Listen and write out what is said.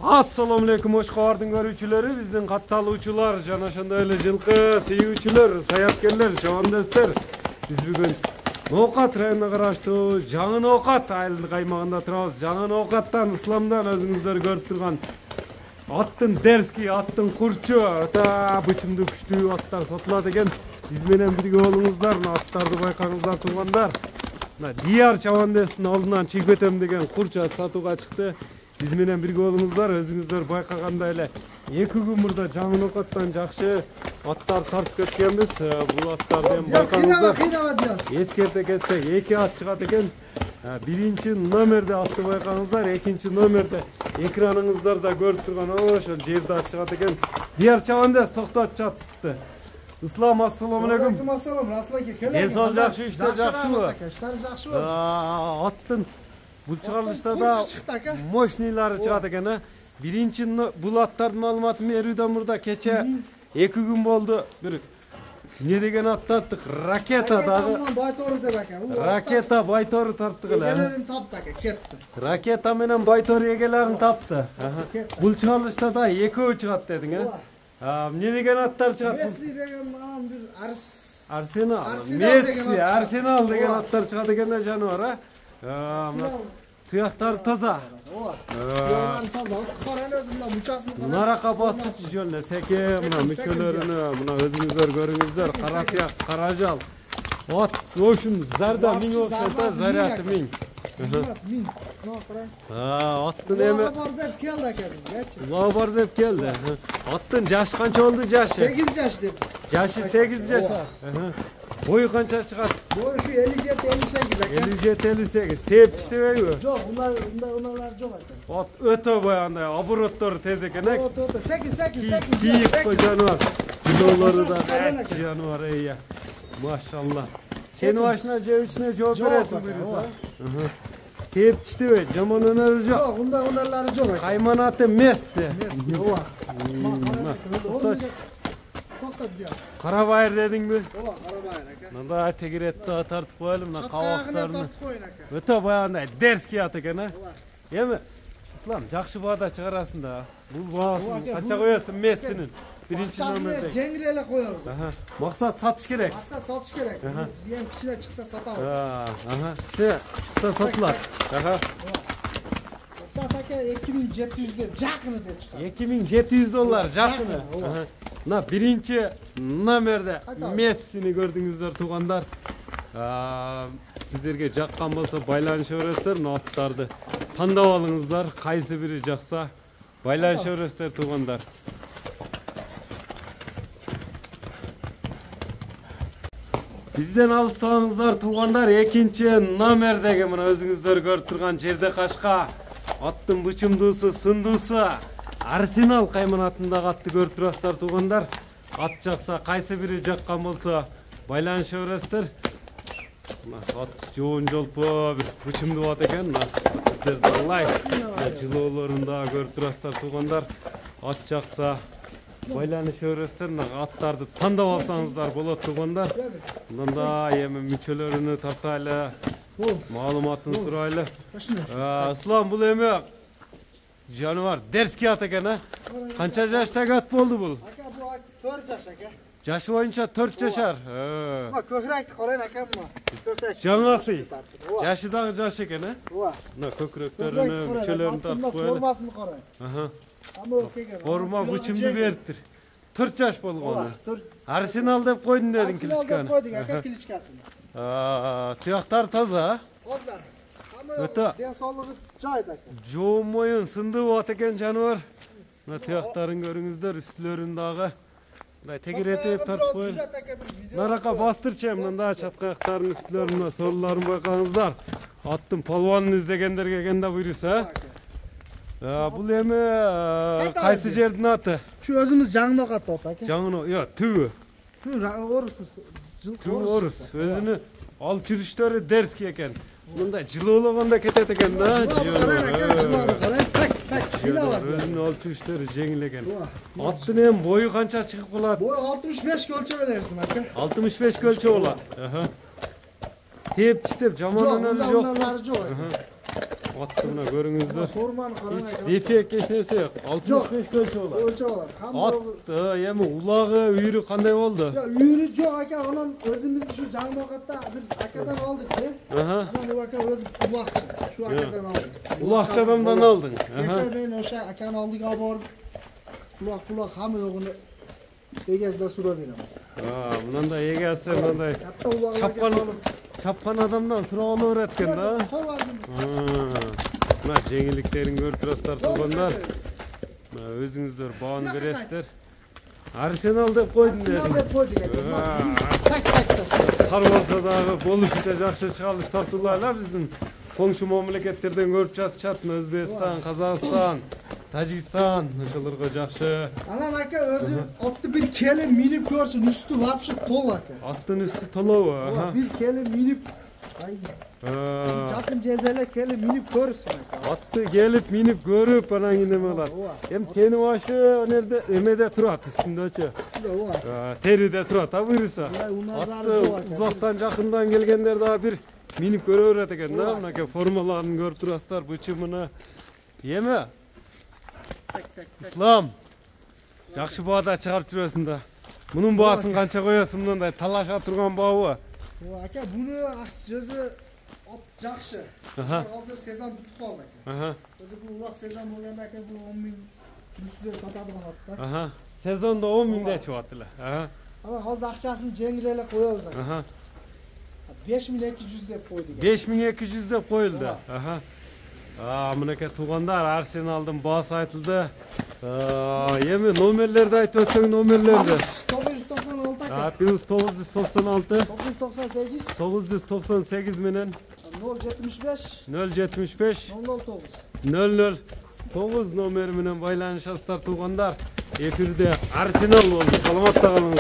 Assalamu alaikum Oşqabardın görүүчүлөрү, биздин катталуучулар, жана ошондой эле жылкы сүйүүчүлөр, саyatkерлер, чабандастар. Биз бүгүн Ноокат районуна караштуу Жаңы Ноокат айылдык аймагында турабыз. Жаңы Ноокаттан, Исламдан өзүңүздөр көрүп турган аттын дерски, аттын курчу, өтө бычымдуу күчтүү аттар сатылат экен. Биз менен бирге болуңуздар, аттарды байкаңыздар туугандар. Дияр чабандастын алдынан чийип өтөм деген курч ат сатууга чыкты. Биз менен бирге болуңуздар, өзүңүздөр байкагандай эле 2 күн мурда Жаңы Ноокаттан жакшы аттар тартып кеткенбиз. Бул аттарды эми байкаңыздар. Эскерте кетсек 2 ат чыгат экен. Биринчи номерде атты байкаңыздар, экинчи номерде экраныңыздарда көрүп турган ошол жерде ат чыгат экен. Дияр чабандас токтотуп жатты. Ислам, ассаламу алейкум. Ассаламу алейкум, Расул аке, келем. Ден соолук жакшы, иштер жакшыбы? Иштер жакшыбы. Аттын бул чыгарылышта да мощныйлары чыгат экен, а? Биринчи бул аттардын маалыматын берүүдөн мурда кече 2 күн болду. Бир не деген атты аттык? Ракета дагы. Байтору деп аке. Ракета байтору тарттык эле. Эгелерин тапты аке, кетти. Ракета менен байтору эгелерин тапты. Бул чыгарылышта да экөө чыгат дедиң, а? Не деген аттар чыгат? Месси деген анан бир Арсенал, Месси, Арсенал деген аттар чыгат экен да жаныбар, а? Туяктары таза. Нарака бастырчы жөнүнө секе, мына мүчөлөрүнө, мына өзүңүздөр көрүңүздөр, кара туяк, кара жал. Ат, ошун зарда миң окшойт, заряды миң. Аттын эми бар деп келди аке бизгечи. Бар деп келди. Аттын жашы канча болду жашы? 8 жаш деп. Жашы 8 жаш. Бою канча чыгат? Бою şu 57-58 аке. 57-58. Теп иштебейби? Жок, уналар жок аке. Ат өтө баягындай обороттору тез экен, э? 8. Кийик жаныбар. Килолору да жаныбар, эйя. Машалла. Сен башына жебишине жооп бересиң буюрса. Теп иштебейт, жаман өнөрү жок. Жок, уналары жок аке. Кайман аты Месси. Месси, ооба. Карабайыр дедиңби? Ооба, карабайыр аке. Мында тегиретти тартып коелу, мына кабактарын. Тартып коюн аке. Өтө баягындай дерски ат экен, а? Эми Ислам, жакшы баада чыгарасың да. Бул баасын канча коесуң Мессинин? Биринчи номерде. Жеңил эле коебуз. Максат сатыш керек. Максат сатыш керек. Бизге эми кичине чыкса сатабыз. Чыкса сатылат. Окшас аке 2700 жакыны деп чыкты. $2700 жакыны. Мына биринчи номерде Мессини көрдүңүздөр туугандар. Сиздерге жаккан болсо байланыша бересиздер, мына аттарды тандап алыңыздар. Кайсы бири жакса байланыша бересиздер туугандар. Бизден алыстабаңыздар туугандар, экинчи номердеги мына өзүңүздөр көрүп турган жерде кашка аттын бычымдуусу, сындуусу Арсенал кайман атындагы атты көрүп турасыздар туугандар. Ат жакса, кайсы бири жаккан болсо байланыша бересиздер. Ат жоон жолпо бир бычымдуу ат экен. Сиздерде лайк жылоолорун да көрүп турасыздар туугандар. Ат жакса байланыша бересиздер, аттарды тандап алсаңыздар болот туугандар. Мында эми мүчөлөрүнү тартайлы, маалыматын сурайлы. Ислам, бул эми жаныбар дерски ат экен, а? Канча жаштагы ат болду бул? Ака, бул 4 жаш аке. Жашы боюнча 4 жашар. Мына көкрөктү карайын аке, мына. Көкрөк. Жаңасы. Жашы дагы жаш экен, а? Ооба. Мына көкрөктөрүнү, мүчөлөрүнү тартып коелу. Формасын карайын. Форма бычымды бериптир. 4 жаш болгону. Арсенал деп койдун дедиң кличканы. Арсенал деп койдук аке кличкасын. Туяктар таза, Таза. Өтө. Ден соолугу жайда аке. жоон моюн сындуу ат экен жаныбар. Мына туяктарын көрүңүздөр, үстүлөрүн дагы. Мындай тегиретип тартып коелу. Нарака бастырчы, мында чаткаяктардын үстүлөрүнө соолуларын байкаңыздар. Аттын палуанын издегендерге экен да буюрса. Бул эми кайсы жердин аты? Şu özümüz Жаңы Ноокатта болот аке. Жаңы, yo, түбү. Орус. Түбү орус. Өзүнүн алып жүрүштөрү дерски экен. Мындай жылуулогондо кетет экен да. Өзүнүн алып жүрүштөрү жеңил экен. Аттын эми бою канча чыгып калат? Бою 65 көлчө берерсиң аке. 65 көлчө болот. Теп иштеп жаман өнөрү жок. Atты mına görüңүzдөр. Formany qarang Hiç aka. defek hech narsa yo'q. 65 kölçe bolar. Ölçü var. Atты, эми улagı, үйрü qanday boldu? Ya yürü yok aka. Onun özümüz şu Cağın Okat'ta bir akadan aldık ki. Aha. Ama bu aka öz ulakçı. Şu akadan aldık. Ulakçı adamdan aldın. Aha. Geçen ben o şey akan aldık abi or. Kulak hamı yoğunu. Egezde sura veririm. Aa, bundan da iyi gelse, bundan da Hatta ulaklar Çapkan, çapkan adamdan sıra onu öğretken da. Buna jеңиликтерин көрүп турасыздар туугандар. Өзүңүздөр бааны бересиздер. Арсенал деп койдум Arsenal дедим. деп koyduk aka. Tak tak tak. Кар болсо дагы болушунча жакшы чыгарылыш тартуулайла биздин коңшу мамлекеттерден көрүп жатышат. Өзбекстан, Казакстан, Тажикстан ошолорго жакшы. Anam aka özü attı bir kele minip görsün üstü vapşı tol aka. Аттын үстү толобу? Ulan bir kele minip. Ay yakın cerdele kele minip görsün aka. Atты келип минип көрүп анан кийин эме кылат. Эми тени башы өнерде эмеде турат үстүндөчү. Size o aka. Териде турат, а буюрса. Атты узактан жакындан келгендер дагы бир минип көрө берет экен да. Мынакей формаларын көрүп турасыздар, бычымыны. Эми Ислам, жакшы баада чыгарып жүрөсүң да. Мунун баасын канча коесуң, мындай талаша турган баабы? Aka bunu gözü at jakşı. Hazır sezon bitip kaldı aka. Aha. Özü bu ulak sezon olganda aka bu 10 bin üstüne satadigan atlar. Aha. Sezonda 10 mingde çıkart эле. Aha. Ama hazır akçasını cengilele koyuyoruz aka. Aha. 5200 dep koyduk. 5200 деп коюлду. Aha. Мынакей туугандар, Арсеналдын баасы айтылды. Эми номерлерди айтып өтсөң, номерлерди. 996 aka. Плюс 996 998 998 менен 075 075 009. 009 номери менен байланышасыздар туугандар. Эфирде Арсенал болду. Саламатта калыңыз.